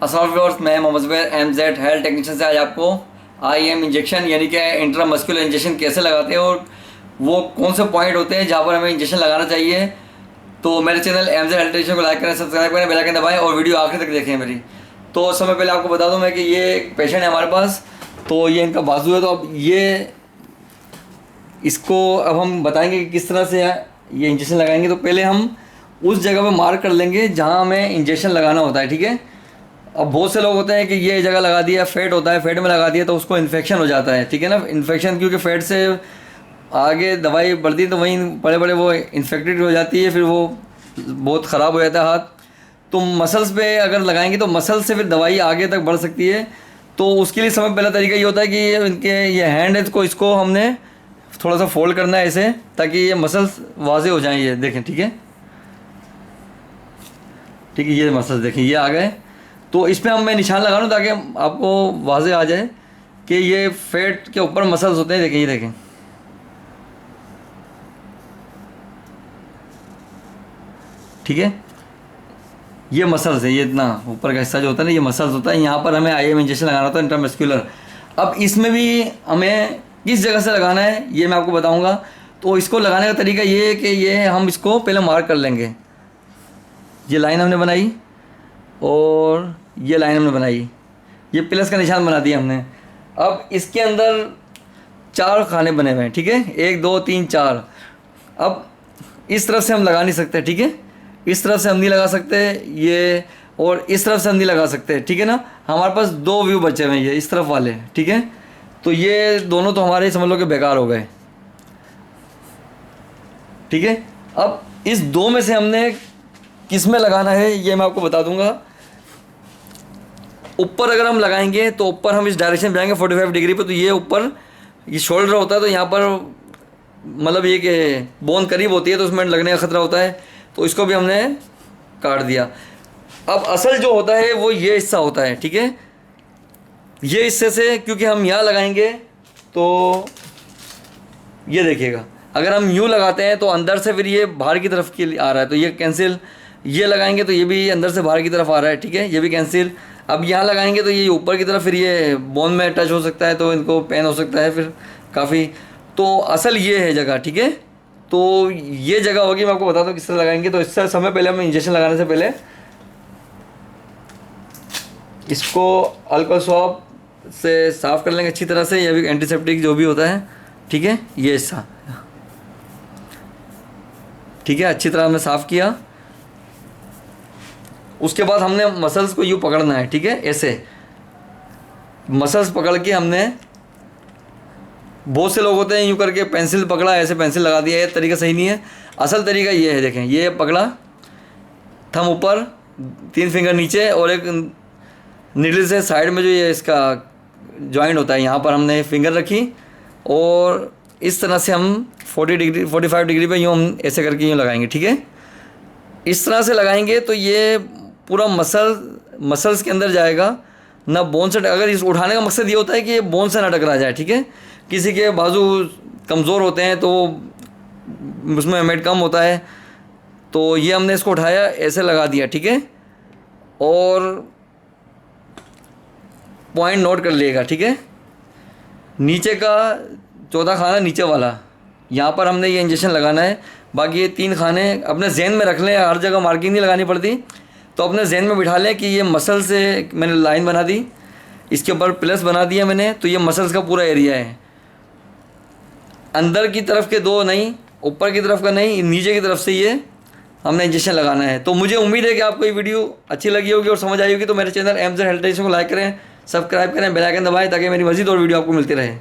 अस्सलाम वालेकुम, मैं Mohammad Zubair MZ health technician से आज आपको IM इंजेक्शन यानी कि इंट्रामस्कुलर इंजेक्शन कैसे लगाते हैं और वो कौन से पॉइंट होते हैं जहाँ पर हमें इंजेक्शन लगाना चाहिए। तो मेरे चैनल MZ हेल्थ टेक्नीशियन को लाइक करें, सब्सक्राइब करें, बेल आइकन दबाएं और वीडियो आखिर तक देखें मेरी। तो समय पहले आपको बता दूँ मैं कि ये एक पेशेंट है हमारे पास, तो ये इनका बाजू है। तो अब ये इसको अब हम बताएंगे कि किस तरह से ये इंजेक्शन लगाएंगे। तो पहले हम उस जगह पे मार्क कर लेंगे जहाँ हमें इंजेक्शन लगाना होता है, ठीक है। अब बहुत से लोग होते हैं कि ये जगह लगा दिया, फैट होता है, फैट में लगा दिया तो उसको इन्फेक्शन हो जाता है, ठीक है ना। इन्फेक्शन क्योंकि फैट से आगे दवाई बढ़ती है तो वहीं बड़े बड़े वो इन्फेक्टेड हो जाती है, फिर वो बहुत ख़राब हो जाता है हाथ। तो मसल्स पे अगर लगाएंगे तो मसल से फिर दवाई आगे तक बढ़ सकती है। तो उसके लिए समय पहला तरीका ये होता है कि इनके ये हैंड है को इसको हमने थोड़ा सा फोल्ड करना है ऐसे, ताकि ये मसल्स वाजे हो जाएं। ये देखें, ठीक है, ठीक है, ये मसल्स देखें ये आ गए। तो इस पर मैं निशान लगा लूँ ताकि आपको वाजे आ जाए कि ये फैट के ऊपर मसल्स होते हैं। देखें, ये देखें, ठीक है, ये मसल्स है, ये इतना ऊपर का हिस्सा जो होता है ना ये मसल्स होता है। यहाँ पर हमें IM इंजेक्शन लगाना होता है इंट्रामस्कुलर। अब इसमें भी हमें किस जगह से लगाना है ये मैं आपको बताऊँगा। तो इसको लगाने का तरीका ये है कि ये हम इसको पहले मार्क कर लेंगे। ये लाइन हमने बनाई और ये लाइन हमने बनाई, ये प्लस का निशान बना दिया हमने। अब इसके अंदर 4 खाने बने हुए हैं, ठीक है, 1 2 3 4। अब इस तरफ से हम लगा नहीं सकते, ठीक है, इस तरफ से हम नहीं लगा सकते ये, और इस तरफ से हम नहीं लगा सकते, ठीक है ना। हमारे पास 2 व्यू बचे हुए हैं, ये इस तरफ वाले, ठीक है। तो ये दोनों तो हमारे समझ लो कि बेकार हो गए, ठीक है। अब इस 2 में से हमने किस में लगाना है ये मैं आपको बता दूंगा। ऊपर अगर हम लगाएंगे तो ऊपर हम इस डायरेक्शन में जाएंगे 45 डिग्री पे, तो ये ऊपर ये शोल्डर होता है, तो यहाँ पर मतलब ये कि बोन करीब होती है तो उसमें लगने का ख़तरा होता है, तो इसको भी हमने काट दिया। अब असल जो होता है वो ये हिस्सा होता है, ठीक है। ये हिस्से से क्योंकि हम यहाँ लगाएंगे तो ये देखिएगा, अगर हम यूँ लगाते हैं तो अंदर से फिर ये बाहर की तरफ के लिए आ रहा है, तो ये कैंसिल। ये लगाएंगे तो ये भी अंदर से बाहर की तरफ आ रहा है, ठीक है, ये भी कैंसिल। अब यहाँ लगाएंगे तो ये ऊपर की तरफ फिर ये बोन में टच हो सकता है, तो इनको पेन हो सकता है फिर काफ़ी। तो असल ये है जगह, ठीक है। तो ये जगह होगी, मैं आपको बताता हूँ किस तरह लगाएंगे। तो इससे समय पहले हम इंजेक्शन लगाने से पहले इसको अल्कोहल स्वाब से साफ़ कर लेंगे अच्छी तरह से, या भी एंटीसेप्टिक जो भी होता है, ठीक है, ये हिस्सा, ठीक है, अच्छी तरह हमने साफ़ किया। उसके बाद हमने मसल्स को यूँ पकड़ना है, ठीक है, ऐसे मसल्स पकड़ के हमने, बहुत से लोग होते हैं यूँ करके पेंसिल पकड़ा ऐसे पेंसिल लगा दिया, ये तरीका सही नहीं है। असल तरीका ये है, देखें, ये पकड़ा, थंब ऊपर, 3 फिंगर नीचे, और एक नीडल से साइड में जो ये इसका जॉइंट होता है यहाँ पर हमने फिंगर रखी, और इस तरह से हम 45 डिग्री पे यूँ हम ऐसे करके यूँ लगाएंगे, ठीक है। इस तरह से लगाएंगे तो ये पूरा मसल्स के अंदर जाएगा ना, बोन से। अगर इस उठाने का मकसद ये होता है कि ये बोन से ना टकरा जाए, ठीक है। किसी के बाजू कमज़ोर होते हैं तो उसमें मेड कम होता है, तो ये हमने इसको उठाया ऐसे लगा दिया, ठीक है, और पॉइंट नोट कर लिएगा, ठीक है। नीचे का 14 खाना नीचे वाला, यहाँ पर हमने ये इंजेक्शन लगाना है। बाकी ये 3 खाने अपने जहन में रख लें, हर जगह मार्किंग नहीं लगानी पड़ती, तो अपने जहन में बिठा लें कि ये मसल से मैंने लाइन बना दी, इसके ऊपर प्लस बना दिया मैंने, तो ये मसल्स का पूरा एरिया है। अंदर की तरफ के 2 नहीं, ऊपर की तरफ का नहीं, नीचे की तरफ से ये हमने इंजेक्शन लगाना है। तो मुझे उम्मीद है कि आपको ये वीडियो अच्छी लगी होगी और समझ आई होगी। तो मेरे चैनल MZ हेल्थ टेक्नीशियन को लाइक करें, सब्सक्राइब करें, बेल आइकन दबाएं ताकि मेरी मज़ीद और वीडियो आपको मिलती रहे।